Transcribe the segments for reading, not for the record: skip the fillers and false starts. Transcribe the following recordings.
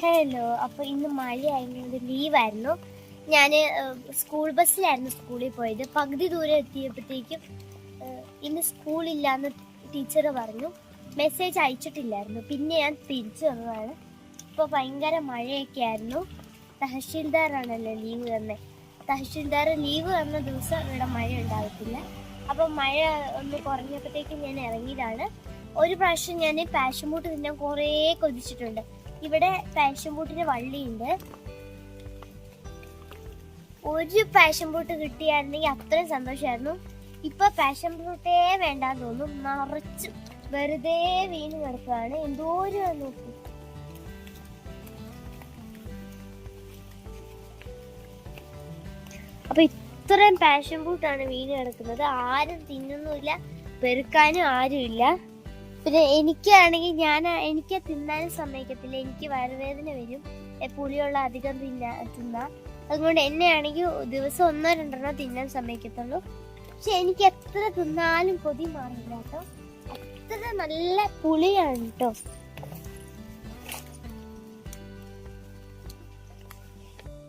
Hello. അപ്പോൾ ഇന്ന് മഴയായതുകൊണ്ട് ലീവായിരുന്നു. ഞാൻ സ്കൂൾ ബസ്സിലായിരുന്നു സ്കൂളിൽ പോയത്. പകുതി ദൂരം എത്തിയപ്പോഴത്തേക്കും ഇന്ന് സ്കൂളില്ലാന്ന് ടീച്ചർ പറഞ്ഞു. മെസ്സേജ് അയച്ചിട്ടില്ലായിരുന്നു. പിന്നെ ഞാൻ തിരിച്ചു വന്നതാണ്. ഇപ്പോൾ ഭയങ്കര മഴയൊക്കെ ആയിരുന്നു. തഹസിൽദാറാണല്ലോ ലീവ് തന്നെ. തഹസിൽദാർ ലീവ് തന്ന ദിവസം ഇവിടെ മഴ ഉണ്ടാകത്തില്ല. അപ്പോൾ മഴ ഒന്ന് കുറഞ്ഞപ്പോഴത്തേക്കും ഞാൻ ഇറങ്ങിയതാണ്. ഒരു പ്രാവശ്യം ഞാൻ പാഷൻ ഫ്രൂട്ട് തിന്നാൻ കുറേ കൊതിച്ചിട്ടുണ്ട്. ഇവിടെ പാഷൻ ഫ്രൂട്ടിന് വള്ളിയുണ്ട്. ഒരു പാഷൻ ഫ്രൂട്ട് കിട്ടിയായിരുന്നെങ്കിൽ അത്രയും സന്തോഷമായിരുന്നു. ഇപ്പൊ പാഷൻ ഫ്രൂട്ടേ വേണ്ടാന്ന് തോന്നും. നിറച്ച് വെറുതെ വീണ് കിടക്കുകയാണ്. എന്തോരം നോക്കി. അപ്പൊ ഇത്രയും പാഷൻ ഫ്രൂട്ടാണ് വീണ് കിടക്കുന്നത്. ആരും തിന്നുന്നില്ല, പെറുക്കാനും ആരുമില്ല. പിന്നെ എനിക്കാണെങ്കിൽ എനിക്ക് തിന്നാനും സമ്മതിക്കത്തില്ല. എനിക്ക് വയറുവേദന വരും പുളിയുള്ള അധികം തിന്നാ. അതുകൊണ്ട് എന്നെയാണെങ്കിൽ ദിവസം 1-2 തിന്നാൻ സമ്മതിക്കത്തുള്ളൂ. പക്ഷെ എനിക്ക് എത്ര തിന്നാലും കൊതി മാറില്ല കേട്ടോ. അത്ര നല്ല പുളിയാണ് കേട്ടോ.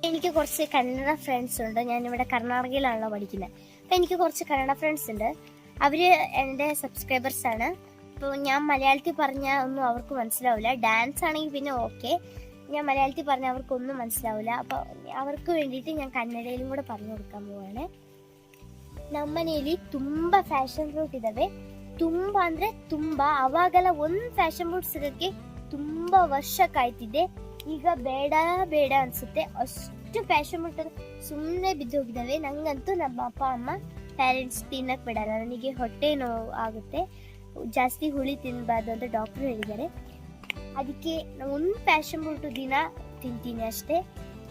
എനിക്ക് കുറച്ച് കന്നഡ ഫ്രണ്ട്സ് ഉണ്ട്. ഞാനിവിടെ കർണാടകയിലാണല്ലോ പഠിക്കുന്നത്. അപ്പം എനിക്ക് കുറച്ച് കന്നഡ ഫ്രണ്ട്സ് ഉണ്ട്. അവര് എൻ്റെ സബ്സ്ക്രൈബേഴ്സ് ആണ്. അപ്പോൾ ഞാൻ മലയാളത്തിൽ പറഞ്ഞാൽ ഒന്നും അവർക്ക് മനസ്സിലാവില്ല. ഡാൻസ് ആണെങ്കിൽ പിന്നെ ഓക്കെ. ഞാൻ മലയാളത്തിൽ പറഞ്ഞാൽ അവർക്കൊന്നും മനസ്സിലാവില്ല. അപ്പോൾ അവർക്ക് വേണ്ടിയിട്ട് ഞാൻ ಕನ್ನಡയിലും ಕೂಡ പറഞ്ഞു കൊടുക്കാൻ പോവാണ്. ನಮ್ಮನೇಲಿ ತುಂಬ ಫ್ಯಾಷನ್ ಫ್ರೂಟ್ ಇದಾವೆ. ತುಂಬ ಅಂದರೆ ತುಂಬ. ಅವಾಗೆಲ್ಲ ಒಂದು ಫ್ಯಾಷನ್ ಫ್ರೂಟ್ ಸಿಗೋಕ್ಕೆ ತುಂಬ ವರ್ಷ ಕಾಯ್ತಿದ್ದೆ. ಈಗ ಬೇಡ ಬೇಡ ಅನಿಸುತ್ತೆ. ಅಷ್ಟು ಫ್ಯಾಷನ್ ಫ್ರೂಟ್ ಸುಮ್ಮನೆ ಬಿದ್ದೋಗಿದ್ದಾವೆ. ನನಗಂತೂ ನಮ್ಮ ಅಪ್ಪ ಅಮ್ಮ ಪೇರೆಂಟ್ಸ್ ತಿನ್ನಕ್ಕೆ ಬಿಡಲ್ಲ. ನನಗೆ ಹೊಟ್ಟೆ ನೋವು ಆಗುತ್ತೆ. ಜಾಸ್ತಿ ಹುಳಿ ತಿನ್ನಬಾರ್ದು ಅಂತ ಡಾಕ್ಟರ್ ಹೇಳಿದ್ದಾರೆ. ಅದಕ್ಕೆ ಒಂದು ಪ್ಯಾಷನ್ ಫ್ರೂಟ್ ದಿನ ತಿಂತೀನಿ ಅಷ್ಟೇ.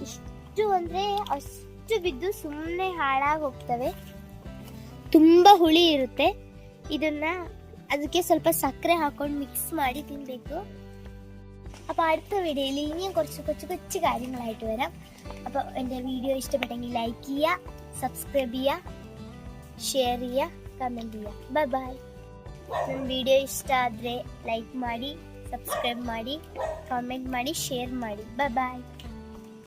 ಇಷ್ಟು ಅಂದರೆ ಅಷ್ಟು ಬಿದ್ದು ಸುಮ್ಮನೆ ಹಾಳಾಗಿ ಹೋಗ್ತವೆ. ತುಂಬ ಹುಳಿ ಇರುತ್ತೆ. ಅದಕ್ಕೆ ಸ್ವಲ್ಪ ಸಕ್ಕರೆ ಹಾಕೊಂಡು ಮಿಕ್ಸ್ ಮಾಡಿ തിന്നಬೇಕು. അപ്പോൾ അടുത്ത വീഡിയോയിൽ ഇനിയും കുറച്ച് കൊച്ചു കാര്യങ്ങളായിട്ട് വരാം. അപ്പോൾ എൻ്റെ വീഡിയോ ഇഷ്ടപ്പെട്ടെങ്കിൽ ലൈക്ക് ചെയ്യുക, സബ്സ്ക്രൈബ് ചെയ്യുക, ഷെയർ ചെയ്യുക, കമൻറ്റ് ചെയ്യുക. Bye bye. ನನ್ನ ವಿಡಿಯೋ ಇಷ್ಟ ಆದರೆ ಲೈಕ್ ಮಾಡಿ, ಸಬ್ಸ್ಕ್ರೈಬ್ ಮಾಡಿ, ಕಾಮೆಂಟ್ ಮಾಡಿ, ಶೇರ್ ಮಾಡಿ. ಬಾಯ್ ಬಾಯ್.